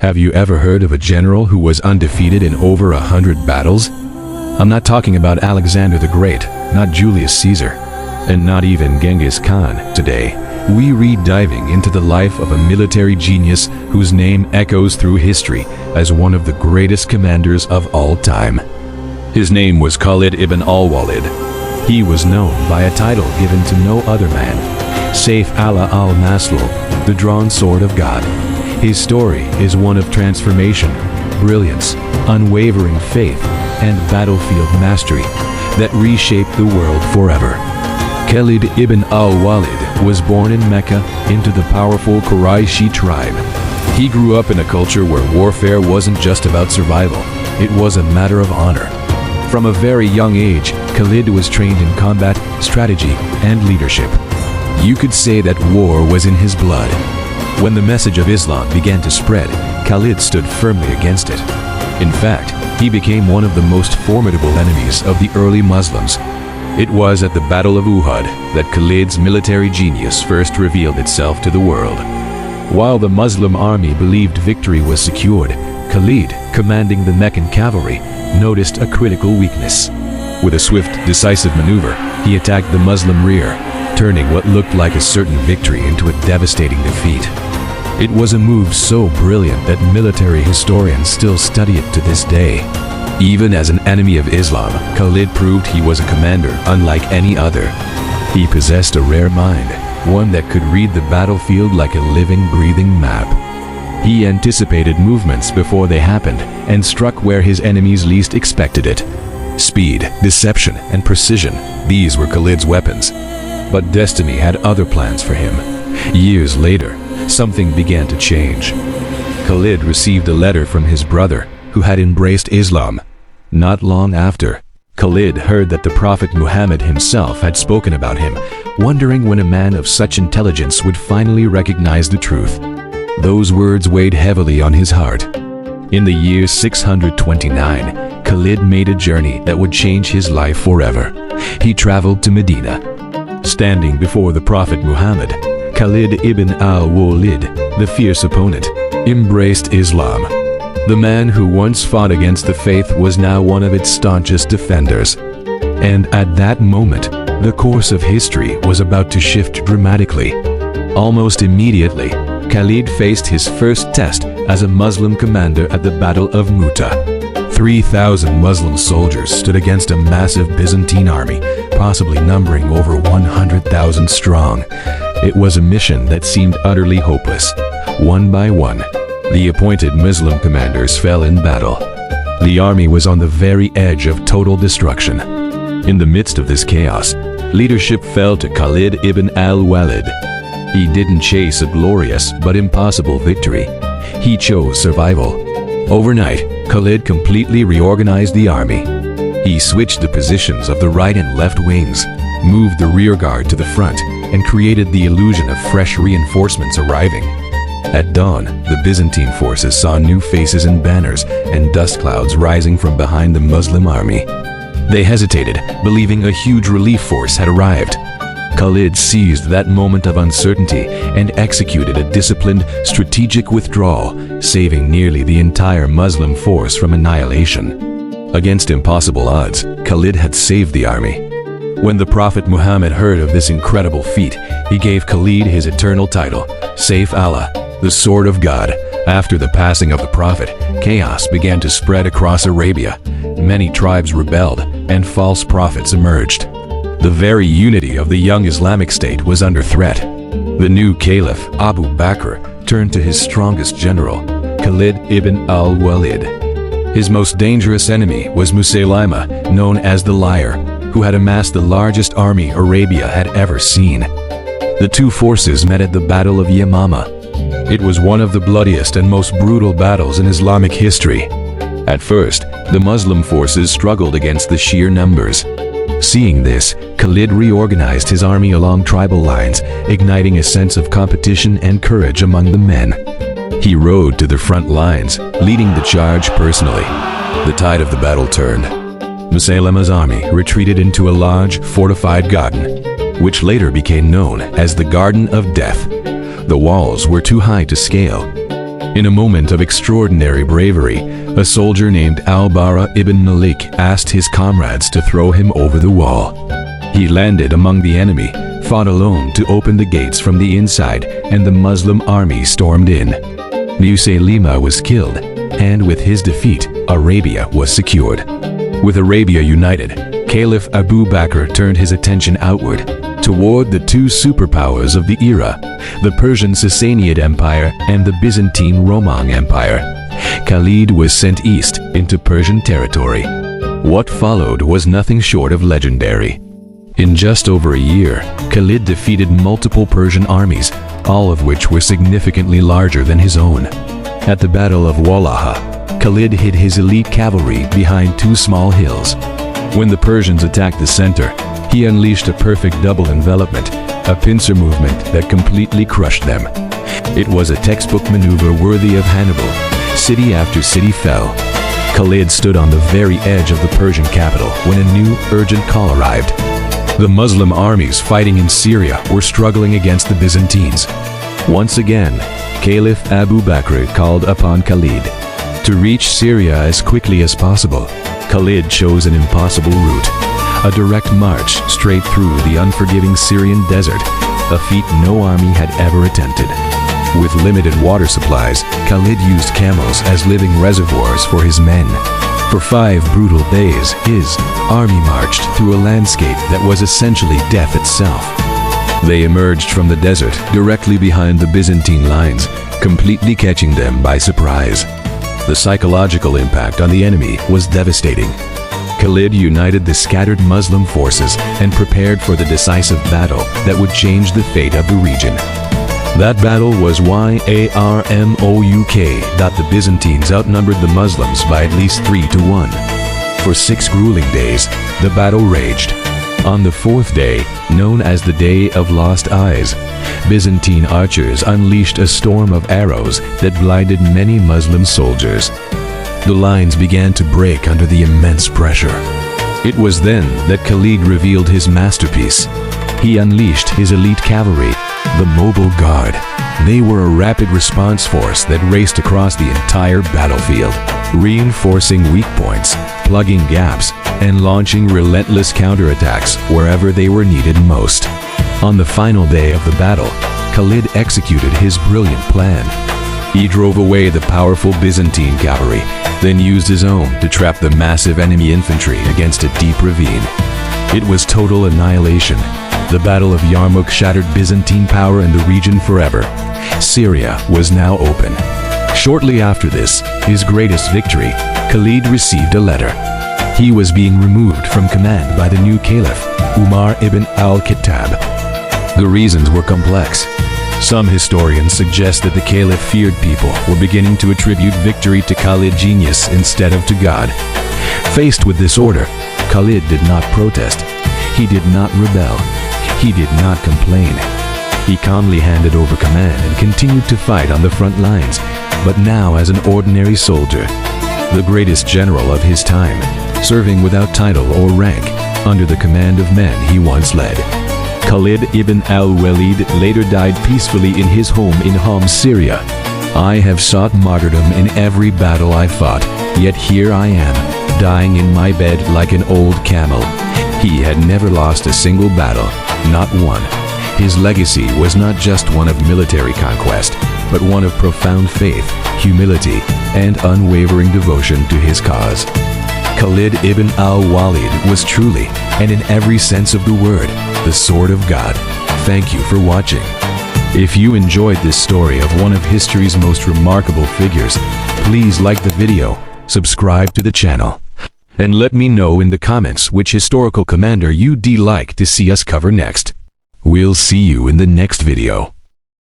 Have you ever heard of a general who was undefeated in over 100 battles? I'm not talking about Alexander the Great, not Julius Caesar, and not even Genghis Khan. Today, we read diving into the life of a military genius whose name echoes through history as one of the greatest commanders of all time. His name was Khalid ibn al-Walid. He was known by a title given to no other man, Sayf Allah al-Maslul, the drawn sword of God. His story is one of transformation, brilliance, unwavering faith, and battlefield mastery that reshaped the world forever. Khalid ibn al-Walid was born in Mecca into the powerful Qurayshi tribe. He grew up in a culture where warfare wasn't just about survival, it was a matter of honor. From a very young age, Khalid was trained in combat, strategy, and leadership. You could say that war was in his blood. When the message of Islam began to spread, Khalid stood firmly against it. In fact, he became one of the most formidable enemies of the early Muslims. It was at the Battle of Uhud that Khalid's military genius first revealed itself to the world. While the Muslim army believed victory was secured, Khalid, commanding the Meccan cavalry, noticed a critical weakness. With a swift, decisive maneuver, he attacked the Muslim rear, turning what looked like a certain victory into a devastating defeat. It was a move so brilliant that military historians still study it to this day. Even as an enemy of Islam, Khalid proved he was a commander unlike any other. He possessed a rare mind, one that could read the battlefield like a living, breathing map. He anticipated movements before they happened and struck where his enemies least expected it. Speed, deception, and precision, these were Khalid's weapons. But destiny had other plans for him. Years later, something began to change. Khalid received a letter from his brother, who had embraced Islam. Not long after, Khalid heard that the Prophet Muhammad himself had spoken about him, wondering when a man of such intelligence would finally recognize the truth. Those words weighed heavily on his heart. In the year 629, Khalid made a journey that would change his life forever. He traveled to Medina. Standing before the Prophet Muhammad, Khalid ibn al-Walid, the fierce opponent, embraced Islam. The man who once fought against the faith was now one of its staunchest defenders. And at that moment, the course of history was about to shift dramatically. Almost immediately, Khalid faced his first test as a Muslim commander at the Battle of Uhud. 3,000 Muslim soldiers stood against a massive Byzantine army, possibly numbering over 100,000 strong. It was a mission that seemed utterly hopeless. One by one, the appointed Muslim commanders fell in battle. The army was on the very edge of total destruction. In the midst of this chaos, leadership fell to Khalid ibn al-Walid. He didn't chase a glorious but impossible victory. He chose survival. Overnight, Khalid completely reorganized the army. He switched the positions of the right and left wings, moved the rear guard to the front, and created the illusion of fresh reinforcements arriving. At dawn, the Byzantine forces saw new faces and banners and dust clouds rising from behind the Muslim army. They hesitated, believing a huge relief force had arrived. Khalid seized that moment of uncertainty and executed a disciplined, strategic withdrawal, saving nearly the entire Muslim force from annihilation. Against impossible odds, Khalid had saved the army. When the Prophet Muhammad heard of this incredible feat, he gave Khalid his eternal title, Sayf Allah, the Sword of God. After the passing of the Prophet, chaos began to spread across Arabia. Many tribes rebelled, and false prophets emerged. The very unity of the young Islamic State was under threat. The new Caliph, Abu Bakr, turned to his strongest general, Khalid ibn al-Walid. His most dangerous enemy was Musaylima, known as the Liar, who had amassed the largest army Arabia had ever seen. The two forces met at the Battle of Yamama. It was one of the bloodiest and most brutal battles in Islamic history. At first, the Muslim forces struggled against the sheer numbers. Seeing this, Khalid reorganized his army along tribal lines, igniting a sense of competition and courage among the men. He rode to the front lines, leading the charge personally. The tide of the battle turned. Musaylima's army retreated into a large, fortified garden, which later became known as the Garden of Death. The walls were too high to scale. In a moment of extraordinary bravery, a soldier named al-Bara ibn Malik asked his comrades to throw him over the wall. He landed among the enemy, fought alone to open the gates from the inside, and the Muslim army stormed in. Musaylima was killed, and with his defeat, Arabia was secured. With Arabia united, Caliph Abu Bakr turned his attention outward, toward the two superpowers of the era, the Persian Sassanid Empire and the Byzantine Roman Empire. Khalid was sent east into Persian territory. What followed was nothing short of legendary. In just over a year, Khalid defeated multiple Persian armies, all of which were significantly larger than his own. At the Battle of Wallaha, Khalid hid his elite cavalry behind two small hills. When the Persians attacked the center, he unleashed a perfect double envelopment, a pincer movement that completely crushed them. It was a textbook maneuver worthy of Hannibal. City after city fell. Khalid stood on the very edge of the Persian capital when a new, urgent call arrived. The Muslim armies fighting in Syria were struggling against the Byzantines. Once again, Caliph Abu Bakr called upon Khalid to reach Syria as quickly as possible. Khalid chose an impossible route, a direct march straight through the unforgiving Syrian desert, a feat no army had ever attempted. With limited water supplies, Khalid used camels as living reservoirs for his men. For 5 brutal days, his army marched through a landscape that was essentially death itself. They emerged from the desert directly behind the Byzantine lines, completely catching them by surprise. The psychological impact on the enemy was devastating. Khalid united the scattered Muslim forces and prepared for the decisive battle that would change the fate of the region. That battle was Yarmouk. The Byzantines outnumbered the Muslims by at least 3-1. For 6 grueling days, the battle raged. On the 4th day, known as the Day of Lost Eyes, Byzantine archers unleashed a storm of arrows that blinded many Muslim soldiers. The lines began to break under the immense pressure. It was then that Khalid revealed his masterpiece. He unleashed his elite cavalry, the Mobile Guard. They were a rapid response force that raced across the entire battlefield, reinforcing weak points, plugging gaps, and launching relentless counterattacks wherever they were needed most. On the final day of the battle, Khalid executed his brilliant plan. He drove away the powerful Byzantine cavalry, then used his own to trap the massive enemy infantry against a deep ravine. It was total annihilation. The Battle of Yarmouk shattered Byzantine power in the region forever. Syria was now open. Shortly after this, his greatest victory, Khalid received a letter. He was being removed from command by the new caliph, Umar ibn al-Khattab. The reasons were complex. Some historians suggest that the caliph feared people were beginning to attribute victory to Khalid's genius instead of to God. Faced with this order, Khalid did not protest. He did not rebel. He did not complain. He calmly handed over command and continued to fight on the front lines, but now as an ordinary soldier, the greatest general of his time, serving without title or rank, under the command of men he once led. Khalid ibn al-Walid later died peacefully in his home in Homs, Syria. I have sought martyrdom in every battle I fought, yet here I am, dying in my bed like an old camel. He had never lost a single battle, not one. His legacy was not just one of military conquest, but one of profound faith, humility, and unwavering devotion to his cause. Khalid ibn al-Walid was truly, and in every sense of the word, the sword of God. Thank you for watching. If you enjoyed this story of one of history's most remarkable figures, please like the video, subscribe to the channel, and let me know in the comments which historical commander you'd like to see us cover next. We'll see you in the next video.